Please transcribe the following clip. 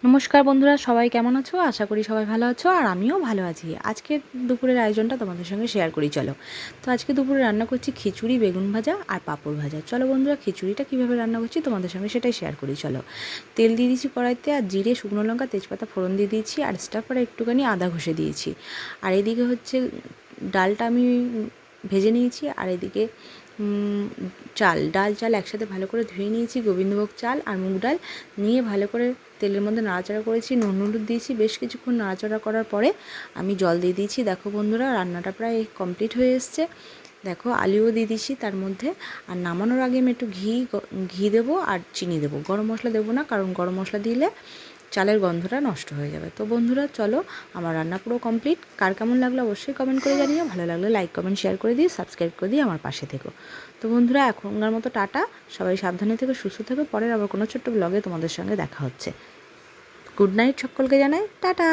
নমস্কার বন্ধুরা, সবাই কেমন আছো? আশা করি সবাই ভালো আছো, আর আমিও ভালো আছি। আজকে দুপুরের আয়োজনটা তোমাদের সঙ্গে শেয়ার করি চলো। তো আজকে দুপুরে রান্না করছি খিচুড়ি, বেগুন ভাজা আর পাঁপড় ভাজা। চলো বন্ধুরা, খিচুড়িটা কীভাবে রান্না করছি তোমাদের সঙ্গে সেটাই শেয়ার করি চলো। তেল দিয়ে দিয়েছি কড়াইতে, আর জিরে, শুকনো লঙ্কা, তেজপাতা ফোড়ন দিয়ে দিয়েছি, আর স্টাফারে একটুখানি আদা ঘষে দিয়েছি। আর এদিকে হচ্ছে ডালটা আমি ভেজে নিয়েছি, আর এদিকে ডাল চাল একসাথে ভালো করে ধুয়ে নিয়েছি। গোবিন্দভোগ চাল আর মুগ ডাল নিয়ে ভালো করে তেলের মধ্যে নাড়াচাড়া করেছি, নুন হলুদ দিয়েছি। বেশ কিছুক্ষণ নাড়াচাড়া করার পরে আমি জল দিয়ে দিয়েছি। দেখো বন্ধুরা, রান্নাটা প্রায় কমপ্লিট হয়ে এসছে। দেখো আলুও দিয়ে দিয়েছি তার মধ্যে। আর নামানোর আগে আমি একটু ঘি দেবো আর চিনি দেবো। গরম মশলা দেবো না, কারণ গরম মশলা দিলে চালের গন্ধটা নষ্ট হয়ে যাবে। তো বন্ধুরা চলো, আমার রান্না পুরো কমপ্লিট। কার কেমন লাগলো অবশ্যই কমেন্ট করে জানিও। ভালো লাগলে লাইক কমেন্ট শেয়ার করে দিও, সাবস্ক্রাইব করে দিয়ে আমার পাশে থেকো। তো বন্ধুরা, এখনকার মতো টাটা। সবাই সাবধানে থেকো, সুস্থ থেকো। পরের আবার কোনো ছোট্ট ব্লগে তোমাদের সঙ্গে দেখা হচ্ছে। গুড নাইট সকলকে জানাই টাটা।